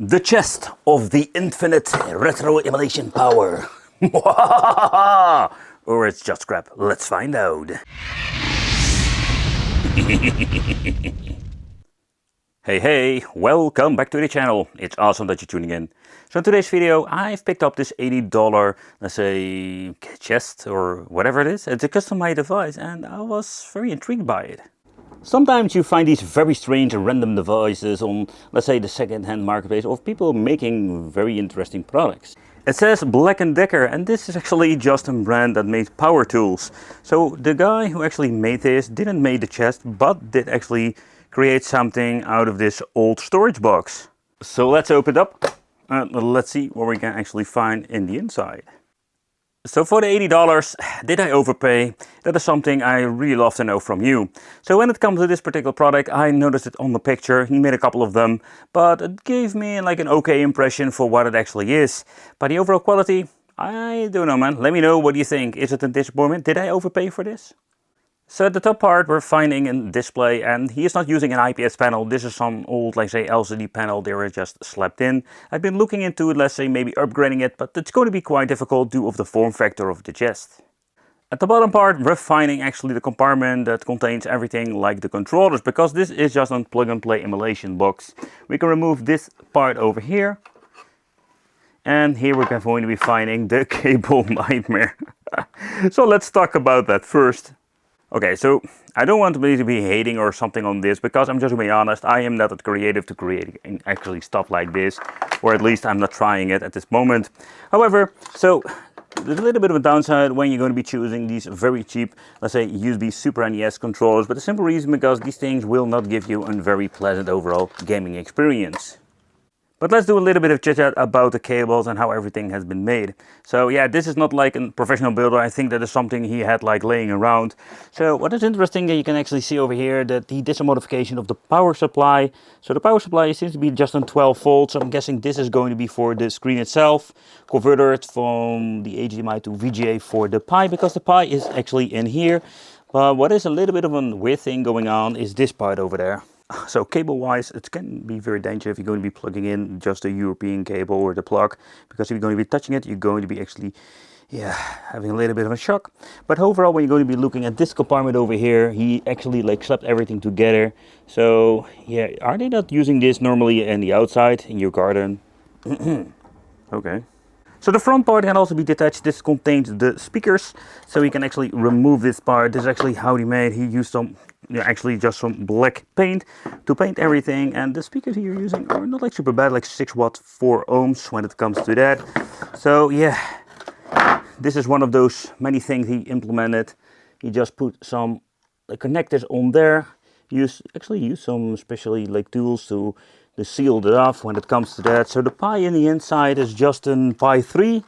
The chest of the infinite retro emulation power. Or it's just crap. Let's find out. Hey, welcome back to the channel. It's awesome that you're tuning in. So in today's video, I've picked up this $80, let's say, chest or whatever it is. It's a custom-made device and I was very intrigued by it. Sometimes you find these very strange random devices on, let's say, the second-hand marketplace of people making very interesting products. It says Black & Decker, and this is actually just a brand that made power tools. So the guy who actually made this didn't make the chest, but did actually create something out of this old storage box. So let's open it up and let's see what we can actually find in the inside. So for the $80, did I overpay? That is something I really love to know from you. So when it comes to this particular product, I noticed it on the picture. He made a couple of them, but it gave me like an okay impression for what it actually is. But the overall quality, I don't know, man. Let me know, what do you think? Is it a disappointment? Did I overpay for this? So at the top part we're finding a display, and he is not using an IPS panel. This is some old, like say, LCD panel they were just slapped in. I've been looking into it, let's say maybe upgrading it, but it's going to be quite difficult due of the form factor of the chest. At the bottom part we're finding actually the compartment that contains everything like the controllers, because this is just a plug and play emulation box. We can remove this part over here. And here we're going to be finding the cable nightmare. So let's talk about that first. Okay, so I don't want me to be hating or something on this, because I'm just going to be honest, I am not that creative to create actually stuff like this, or at least I'm not trying it at this moment. However, so there's a little bit of a downside when you're going to be choosing these very cheap, let's say, USB Super NES controllers, but the simple reason because these things will not give you a very pleasant overall gaming experience. But let's do a little bit of chit chat about the cables and how everything has been made. So yeah, this is not like a professional builder. I think that is something he had like laying around. So what is interesting that you can actually see over here that he did some modification of the power supply. So the power supply seems to be just on 12 volts. So I'm guessing this is going to be for the screen itself. Converter it from the HDMI to VGA for the Pi, because the Pi is actually in here. But what is a little bit of a weird thing going on is this part over there. So cable wise, it can be very dangerous if you're going to be plugging in just a European cable or the plug, because if you're going to be touching it, you're going to be actually having a little bit of a shock. But overall, when you're going to be looking at this compartment over here, he actually like slapped everything together. So yeah, are they not using this normally in the outside in your garden? Okay. So the front part can also be detached. This contains the speakers, so you can actually remove this part. This is actually how he made. He used some, actually just some black paint to paint everything. And the speakers you're using are not like super bad, like 6 watt, 4 ohms when it comes to that. So yeah, this is one of those many things he implemented. He just put some connectors on there. Actually use some especially like tools to seal it off when it comes to that. So the Pi in the inside is just a Pi 3,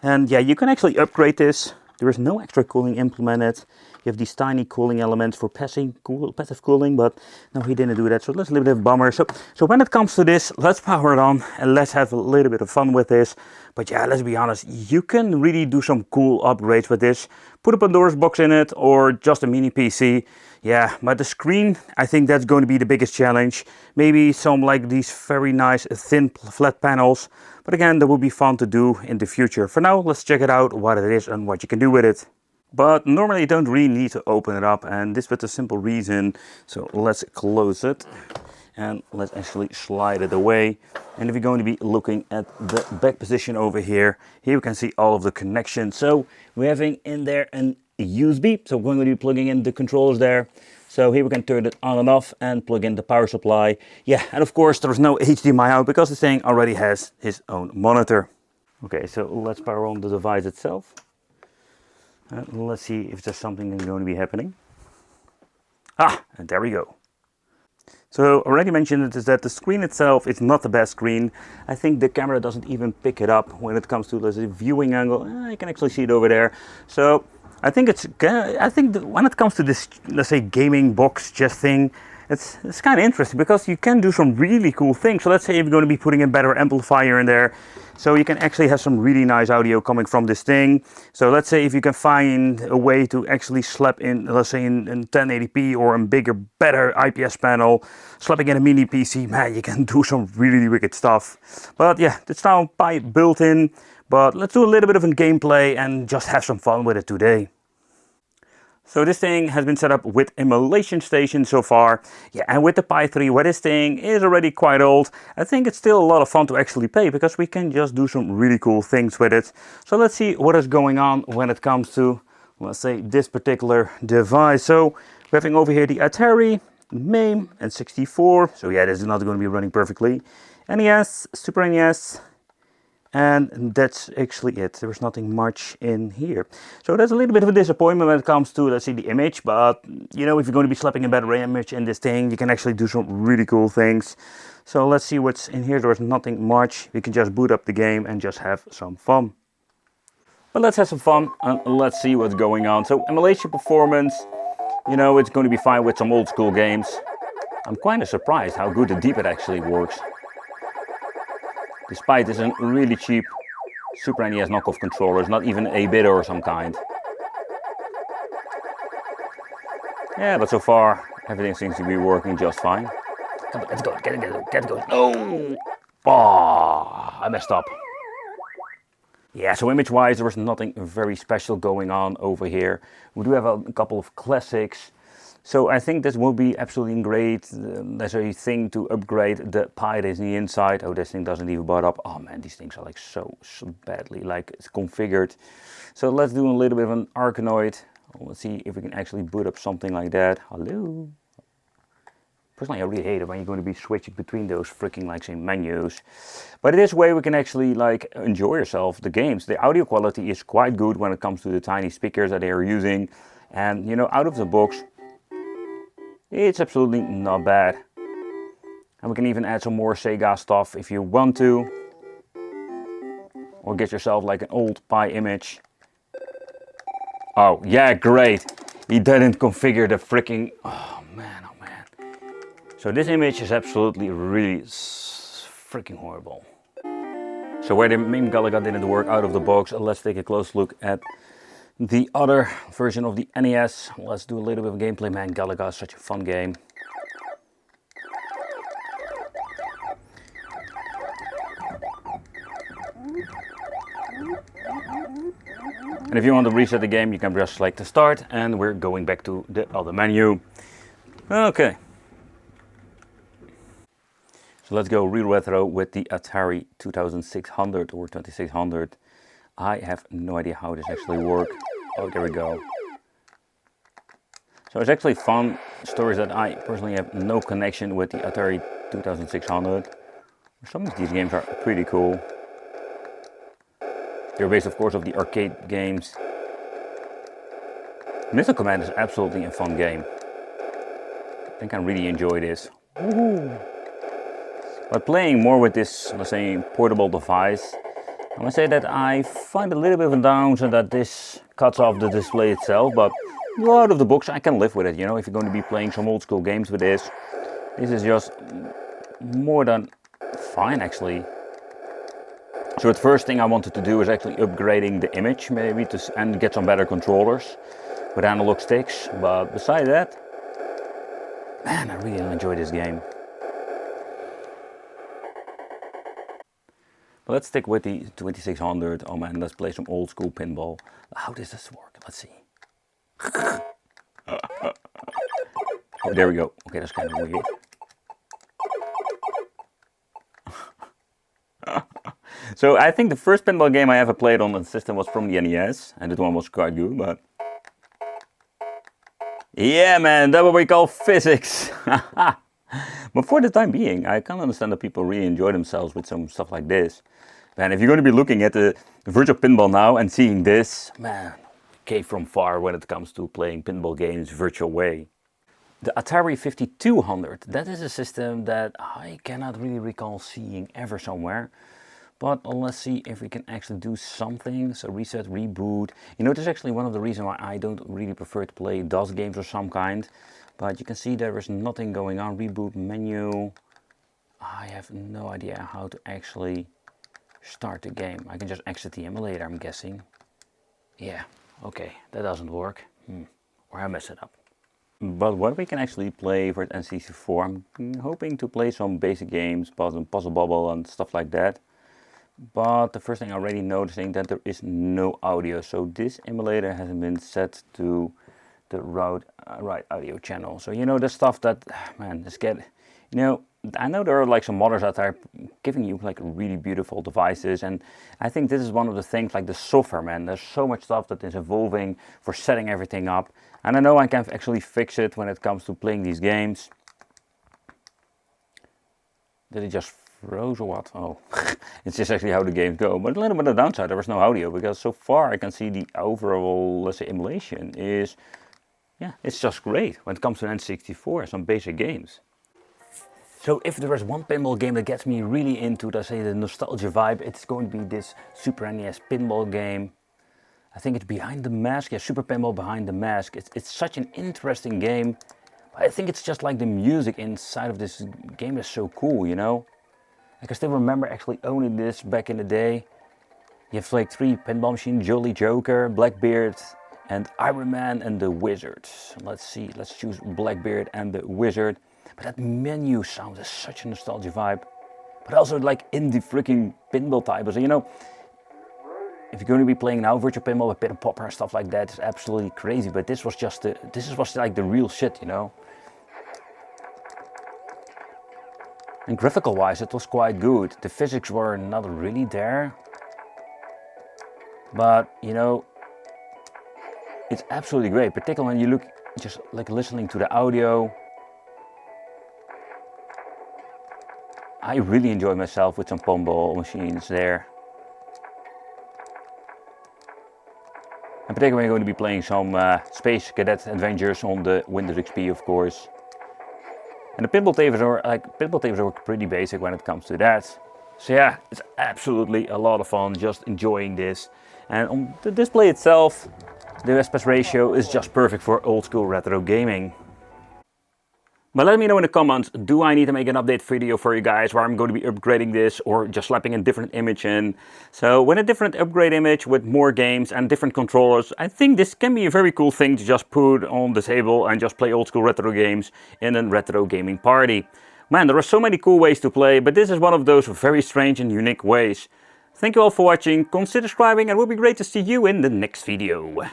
and yeah, you can actually upgrade this. There is no extra cooling implemented. You have these tiny cooling elements for passive cooling, but no, he didn't do that, so that's a little bit of a bummer. So when it comes to this, let's power it on and let's have a little bit of fun with this. But yeah, let's be honest, you can really do some cool upgrades with this. Put a Pandora's box in it or just a mini PC. Yeah, but the screen, I think that's going to be the biggest challenge. Maybe some like these very nice thin flat panels. But again, that will be fun to do in the future. For now, let's check it out, what it is and what you can do with it. But normally you don't really need to open it up, and this with a simple reason. So let's close it and let's actually slide it away. And if you're going to be looking at the back position over here, we can see all of the connections. So we're having in there an USB, so we're going to be plugging in the controllers there. So here we can turn it on and off and plug in the power supply. Yeah, and of course there's no HDMI out because this thing already has his own monitor. Okay, so let's power on the device itself. Let's see if there's something going to be happening. And there we go. So already mentioned it is that the screen itself is not the best screen. I think the camera doesn't even pick it up when it comes to the viewing angle. You can actually see it over there. So I think when it comes to this, let's say, gaming box chest thing, it's kind of interesting because you can do some really cool things. So let's say you're going to be putting a better amplifier in there, so you can actually have some really nice audio coming from this thing. So let's say if you can find a way to actually slap in, let's say in 1080p or a bigger, better IPS panel, slapping in a mini PC, man, you can do some really wicked stuff. But yeah, it's now built in, but let's do a little bit of a gameplay and just have some fun with it today. So this thing has been set up with emulation station so far. Yeah, and with the Pi 3, where this thing is already quite old, I think it's still a lot of fun to actually play because we can just do some really cool things with it. So let's see what is going on when it comes to, let's say, this particular device. So we're having over here the Atari, MAME, and 64. So yeah, this is not going to be running perfectly. NES, Super NES. And that's actually it. There's nothing much in here. So that's a little bit of a disappointment when it comes to, let's say, the image. But, you know, if you're going to be slapping a better image in this thing, you can actually do some really cool things. So let's see what's in here. There's nothing much. We can just boot up the game and just have some fun. But let's have some fun and let's see what's going on. So emulation performance, you know, it's going to be fine with some old school games. I'm kind of surprised how good the D-pad actually works. Despite this really cheap Super NES knockoff controllers, not even a bit or some kind. Yeah, but so far everything seems to be working just fine. Come on, let's go, get it going. Oh! Oh, I messed up. Yeah, so image-wise there was nothing very special going on over here. We do have a couple of classics. So I think this will be absolutely great. There's a thing to upgrade the Pi that is in the inside. Oh, this thing doesn't even boot up. Oh man, these things are like so badly like it's configured. So let's do a little bit of an Arkanoid. Let's see if we can actually boot up something like that. Hello. Personally, I really hate it when you're going to be switching between those freaking like say menus. But this way we can actually like enjoy yourself the games. The audio quality is quite good when it comes to the tiny speakers that they are using. And you know, out of the box, it's absolutely not bad. And we can even add some more Sega stuff if you want to. Or get yourself like an old Pi image. Oh, yeah, great. He didn't configure the freaking... Oh, man, oh, man. So this image is absolutely really freaking horrible. So where the main Galaga didn't work out of the box, let's take a close look at the other version of the NES. Let's do a little bit of gameplay. Man, Galaga is such a fun game. And if you want to reset the game, you can just select the start and we're going back to the other menu. Okay. So let's go real retro with the Atari 2600 or 2600. I have no idea how this actually works. Oh, there we go. So it's actually fun stories that I personally have no connection with the Atari 2600. Some of these games are pretty cool. They're based, of course, of the arcade games. Missile Command is absolutely a fun game. I think I really enjoy this. Woohoo! But playing more with this, let's say, portable device, I must say that I find a little bit of a downside that this cuts off the display itself, but out of the box I can live with it, you know, if you're going to be playing some old school games with this. This is just more than fine actually. So the first thing I wanted to do is actually upgrading the image maybe and get some better controllers with analog sticks, but beside that, man, I really enjoy this game. But let's stick with the 2600. Oh man, let's play some old school pinball. How does this work? Let's see. Oh, there we go. Okay, that's kind of weird. So I think the first pinball game I ever played on the system was from the NES, and that one was quite good, but... Yeah man, that's what we call physics! But for the time being, I can't understand that people really enjoy themselves with some stuff like this. Man, if you're going to be looking at the virtual pinball now and seeing this, man, came from far when it comes to playing pinball games virtual way. The Atari 5200, that is a system that I cannot really recall seeing ever somewhere. But let's see if we can actually do something. So reset, reboot. You know, this is actually one of the reasons why I don't really prefer to play DOS games of some kind. But you can see there is nothing going on. Reboot menu. I have no idea how to actually start the game. I can just exit the emulator, I'm guessing. Yeah, okay, that doesn't work. Or I messed it up. But what we can actually play for N64, I'm hoping to play some basic games, Puzzle Bubble and stuff like that. But the first thing I'm already noticing that there is no audio. So this emulator hasn't been set to the right audio channel. So you know the stuff that, man, just get, you know, I know there are like some modders out there giving you like really beautiful devices, and I think this is one of the things, like the software, man. There's so much stuff that is evolving for setting everything up, and I know I can actually fix it when it comes to playing these games. Did it just froze or what? Oh, it's just actually how the games go. But a little bit of downside, there was no audio, because so far I can see the overall, let's say, emulation is, yeah, it's just great when it comes to N64, some basic games. So if there is one pinball game that gets me really into, let's say, the nostalgia vibe, it's going to be this Super NES pinball game. I think it's Behind the Mask. Yeah, Super Pinball Behind the Mask. It's such an interesting game. I think it's just like the music inside of this game is so cool, you know? I can still remember actually owning this back in the day. You have like 3 pinball machines: Jolly Joker, Blackbeard, and Iron Man and the Wizard. Let's see, let's choose Blackbeard and the Wizard. But that menu sound is such a nostalgia vibe. But also like indie freaking pinball type. So you know, if you're going to be playing now virtual pinball with Pit and Popper and stuff like that, it's absolutely crazy. But this was just was like the real shit, you know. And graphical wise, it was quite good. The physics were not really there. But you know, it's absolutely great. Particularly when you look, just like listening to the audio. I really enjoy myself with some pinball machines there. And particularly I'm going to be playing some Space Cadet Adventures on the Windows XP, of course. And the pinball tables are pretty basic when it comes to that. So yeah, it's absolutely a lot of fun just enjoying this. And on the display itself, the aspect ratio is just perfect for old school retro gaming. But let me know in the comments, do I need to make an update video for you guys where I'm going to be upgrading this or just slapping a different image in? So with a different upgrade image with more games and different controllers, I think this can be a very cool thing to just put on the table and just play old school retro games in a retro gaming party. Man, there are so many cool ways to play, but this is one of those very strange and unique ways. Thank you all for watching, consider subscribing, and it will be great to see you in the next video.